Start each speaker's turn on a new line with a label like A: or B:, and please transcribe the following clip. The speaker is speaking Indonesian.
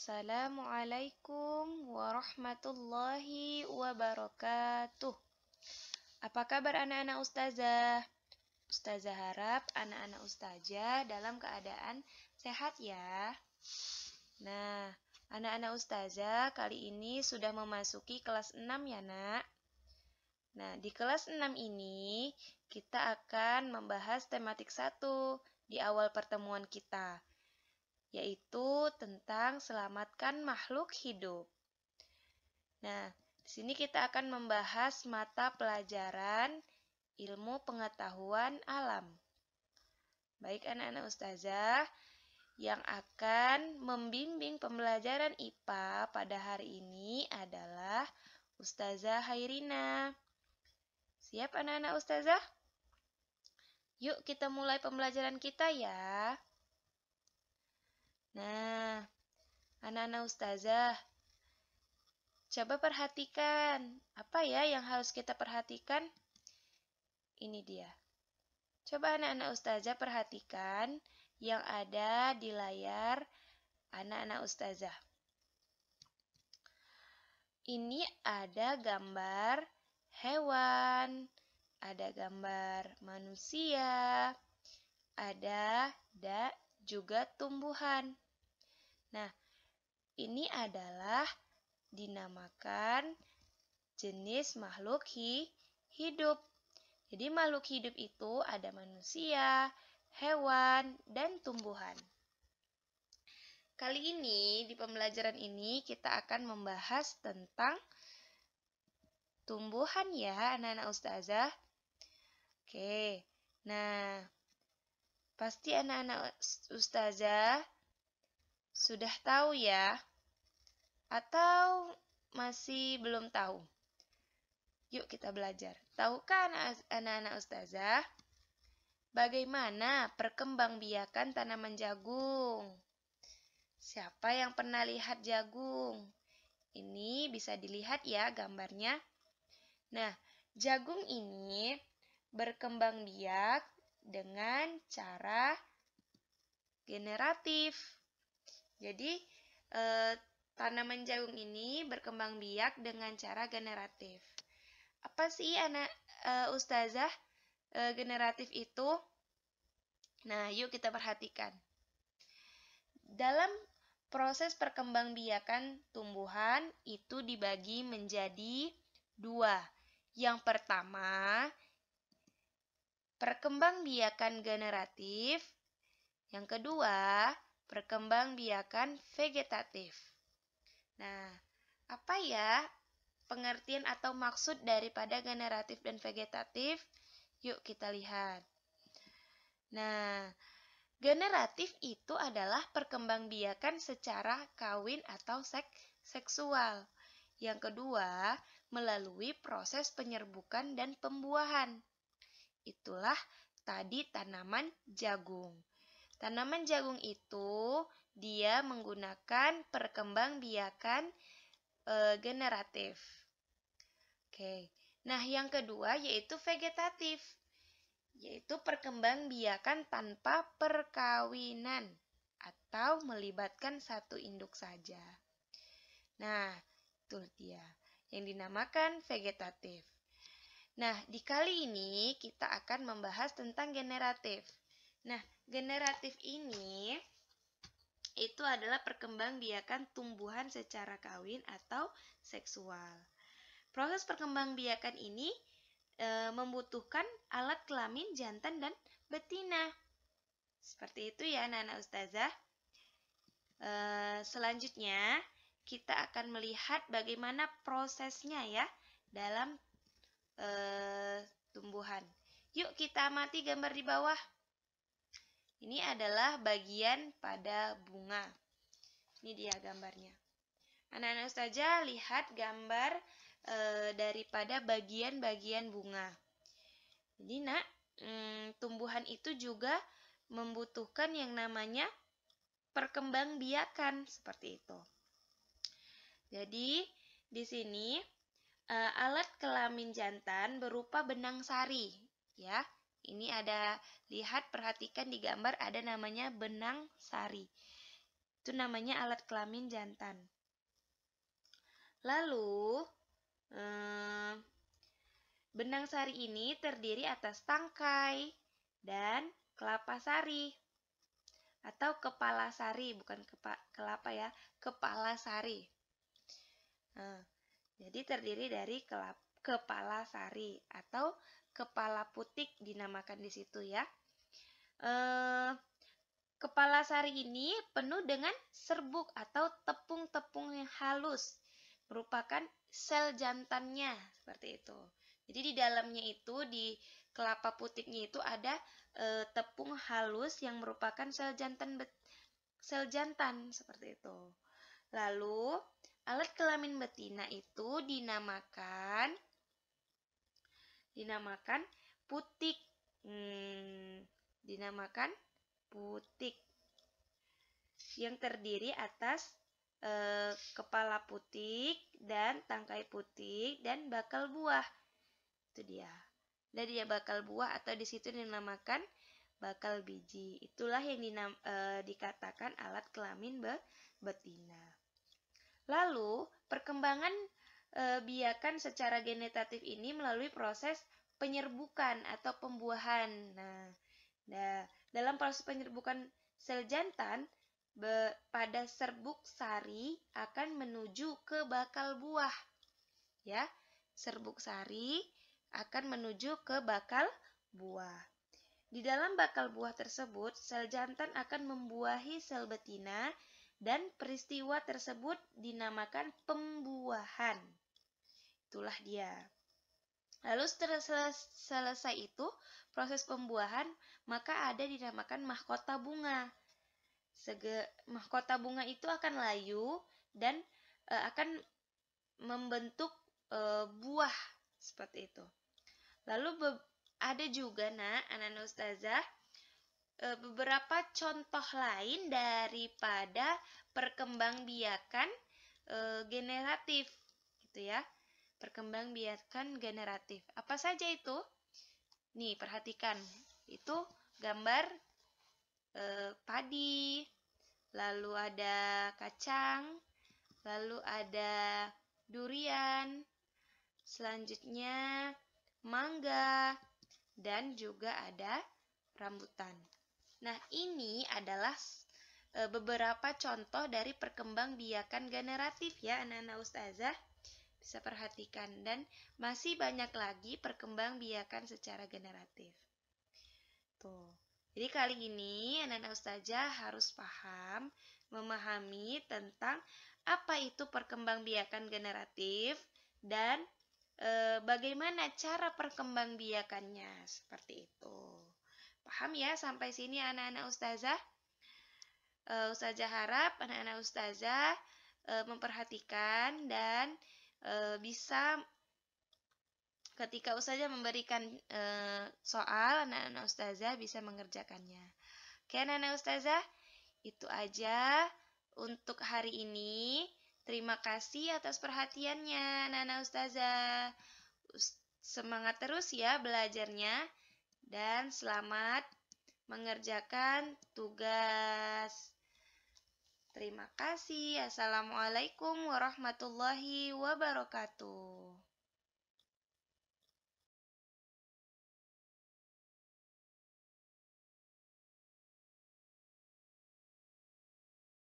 A: Assalamualaikum warahmatullahi wabarakatuh. Apa kabar anak-anak ustazah? Ustazah harap anak-anak ustazah dalam keadaan sehat ya. Nah, anak-anak ustazah kali ini sudah memasuki kelas 6 ya nak. Nah, di kelas 6 ini kita akan membahas tematik 1 di awal pertemuan kita, yaitu tentang selamatkan makhluk hidup. Nah, di sini kita akan membahas mata pelajaran ilmu pengetahuan alam. Baik anak-anak ustazah, yang akan membimbing pembelajaran IPA pada hari ini adalah Ustazah Hairina. Siap anak-anak ustazah? Yuk kita mulai pembelajaran kita ya. Nah, anak-anak ustazah, coba perhatikan, apa ya yang harus kita perhatikan? Ini dia. Coba anak-anak ustazah perhatikan yang ada di layar anak-anak ustazah. Ini ada gambar hewan, ada gambar manusia, ada juga tumbuhan. Nah, ini adalah dinamakan jenis makhluk hidup. Jadi makhluk hidup itu ada manusia, hewan, dan tumbuhan. Kali ini di pembelajaran ini kita akan membahas tentang tumbuhan ya anak-anak ustazah. Oke, nah pasti anak-anak ustazah sudah tahu ya, atau masih belum tahu? Yuk kita belajar. Tahukah anak-anak ustazah bagaimana perkembangbiakan tanaman jagung? Siapa yang pernah lihat jagung? Ini bisa dilihat ya gambarnya. Nah, jagung ini berkembang biak dengan cara generatif. Jadi, tanaman jagung ini berkembang biak dengan cara generatif. Apa sih anak ustazah generatif itu? Nah, yuk kita perhatikan. Dalam proses perkembangbiakan tumbuhan itu dibagi menjadi 2. Yang pertama, perkembangbiakan generatif. Yang kedua, perkembangbiakan vegetatif. Nah, apa ya pengertian atau maksud daripada generatif dan vegetatif? Yuk kita lihat. Nah, generatif itu adalah perkembangbiakan secara kawin atau seksual. Yang kedua, melalui proses penyerbukan dan pembuahan. Itulah tadi tanaman jagung. Tanaman jagung itu dia menggunakan perkembangbiakan generatif. Oke. Nah, yang kedua yaitu vegetatif, yaitu perkembangbiakan tanpa perkawinan atau melibatkan satu induk saja. Nah, itu dia yang dinamakan vegetatif. Nah, di kali ini kita akan membahas tentang generatif. Nah, generatif ini itu adalah perkembangbiakan tumbuhan secara kawin atau seksual. Proses perkembangbiakan ini membutuhkan alat kelamin jantan dan betina. Seperti itu ya anak-anak ustazah. Selanjutnya kita akan melihat bagaimana prosesnya ya dalam tumbuhan. Yuk kita amati gambar di bawah. Ini adalah bagian pada bunga. Ini dia gambarnya. Anak-anak ustazah lihat gambar daripada bagian-bagian bunga. Jadi nak, tumbuhan itu juga membutuhkan yang namanya perkembangbiakan seperti itu. Jadi di sini alat kelamin jantan berupa benang sari, ya. Ini ada, lihat perhatikan di gambar ada namanya benang sari. Itu namanya alat kelamin jantan. Lalu, benang sari ini terdiri atas tangkai dan kelapa sari atau kepala sari, bukan kelapa ya, kepala sari. Jadi terdiri dari kepala sari atau kepala putik dinamakan di situ ya. Kepala sari ini penuh dengan serbuk atau tepung-tepung yang halus, merupakan sel jantannya seperti itu. Jadi di dalamnya itu, di kelapa putiknya itu ada tepung halus yang merupakan sel jantan seperti itu. Lalu alat kelamin betina itu dinamakan putik. Dinamakan putik yang terdiri atas kepala putik dan tangkai putik dan bakal buah. Itu dia. Dan dia bakal buah atau di situ dinamakan bakal biji. Itulah yang dikatakan alat kelamin betina. Lalu perkembangan biakan secara genetatif ini melalui proses penyerbukan atau pembuahan. Nah, dalam proses penyerbukan sel jantan pada serbuk sari akan menuju ke bakal buah. Ya, serbuk sari akan menuju ke bakal buah. Di dalam bakal buah tersebut, sel jantan akan membuahi sel betina dan peristiwa tersebut dinamakan pembuahan. Itulah dia. Lalu setelah selesai itu proses pembuahan, maka ada dinamakan mahkota bunga. Mahkota bunga itu akan layu dan akan membentuk buah seperti itu. Lalu ada juga anak-anak ustazah beberapa contoh lain daripada perkembangbiakan generatif gitu ya. Perkembangbiakan generatif. Apa saja itu? Nih, perhatikan. Itu gambar padi, lalu ada kacang, lalu ada durian, selanjutnya mangga, dan juga ada rambutan. Nah, ini adalah beberapa contoh dari perkembangbiakan generatif ya anak-anak ustazah. Bisa perhatikan, dan masih banyak lagi perkembangbiakan secara generatif. Tuh. Jadi kali ini anak-anak ustazah harus paham, memahami tentang apa itu perkembangbiakan generatif dan bagaimana cara perkembangbiakannya, seperti itu. Paham ya sampai sini anak-anak ustazah? Ustazah harap anak-anak ustazah memperhatikan dan bisa ketika ustazah memberikan soal, anak-anak ustazah bisa mengerjakannya. Oke anak-anak ustazah, itu aja untuk hari ini. Terima kasih atas perhatiannya anak-anak ustazah. Semangat terus ya belajarnya dan selamat mengerjakan tugas. Terima kasih. Assalamualaikum warahmatullahi wabarakatuh.